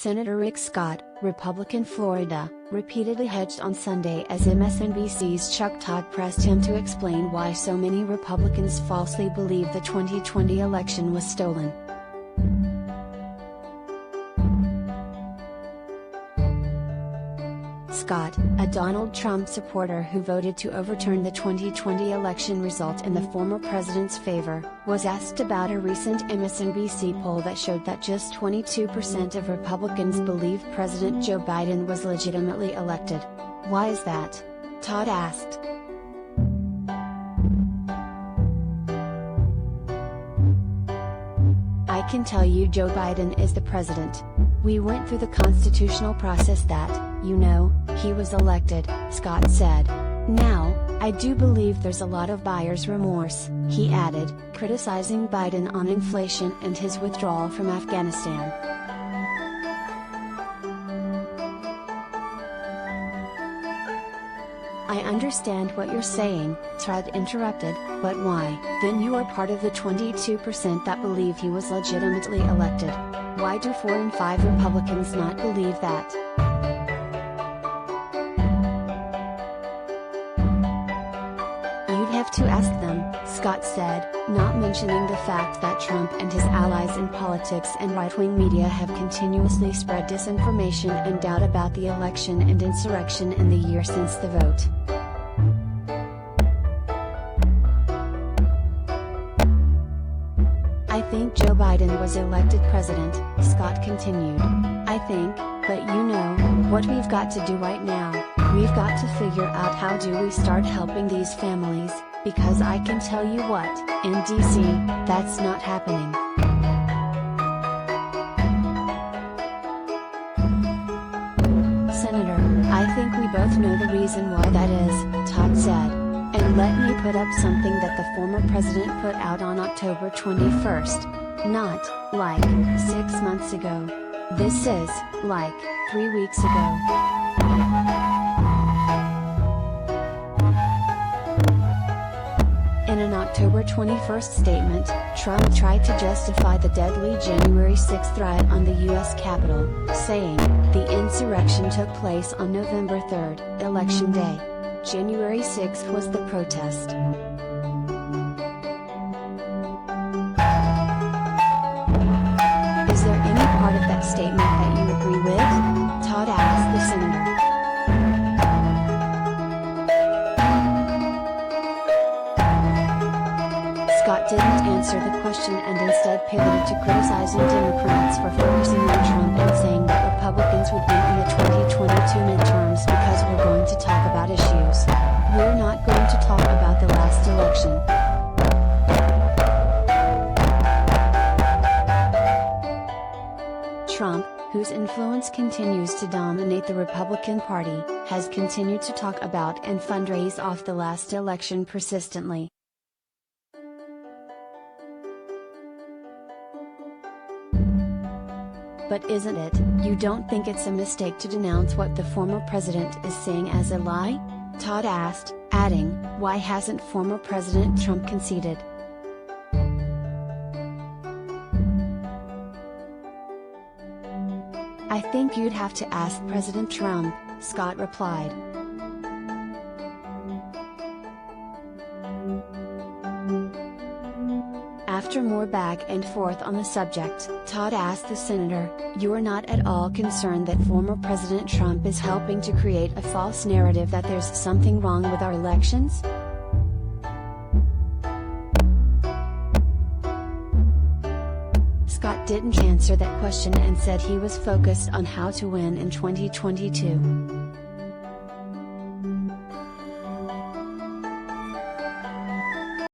Senator Rick Scott, Republican Florida, repeatedly hedged on Sunday as MSNBC's Chuck Todd pressed him to explain why so many Republicans falsely believe the 2020 election was stolen. Scott, a Donald Trump supporter who voted to overturn the 2020 election result in the former president's favor, was asked about a recent MSNBC poll that showed that just 22% of Republicans believe President Joe Biden was legitimately elected. Why is that? Todd asked. I can tell you Joe Biden is the president. We went through the constitutional process that, he was elected, Scott said. Now, I do believe there's a lot of buyer's remorse, he added, criticizing Biden on inflation and his withdrawal from Afghanistan. I understand what you're saying, Todd interrupted, but why? Then you are part of the 22% that believe he was legitimately elected. Why do 4 in 5 Republicans not believe that? You'd have to ask them, Scott said, not mentioning the fact that Trump and his allies in politics and right-wing media have continuously spread disinformation and doubt about the election and insurrection in the year since the vote. I think Joe Biden was elected president, Scott continued. I think, but what we've got to do right now, we've got to figure out how do we start helping these families, because I can tell you what, in DC, that's not happening. Senator, I think we both know the reason why that is, Todd said. And let me put up something that the former president put out on October 21st. Not, 6 months ago. This is, 3 weeks ago. In an October 21st statement, Trump tried to justify the deadly January 6 riot on the U.S. Capitol, saying, the insurrection took place on November 3, Election Day. January 6th was the protest. Is there any part of that statement that you agree with? Todd asked the senator. Scott didn't answer the question and instead pivoted to criticizing Democrats for focusing on Trump and saying that Republicans would win in the 2022 midterms because we're going to talk about issues. We're not going to talk about the last election. Trump, whose influence continues to dominate the Republican Party, has continued to talk about and fundraise off the last election persistently. But isn't it, you don't think it's a mistake to denounce what the former president is saying as a lie? Todd asked, adding, why hasn't former President Trump conceded? I think you'd have to ask President Trump, Scott replied. After more back and forth on the subject, Todd asked the senator, "You are not at all concerned that former President Trump is helping to create a false narrative that there's something wrong with our elections?" Scott didn't answer that question and said he was focused on how to win in 2022.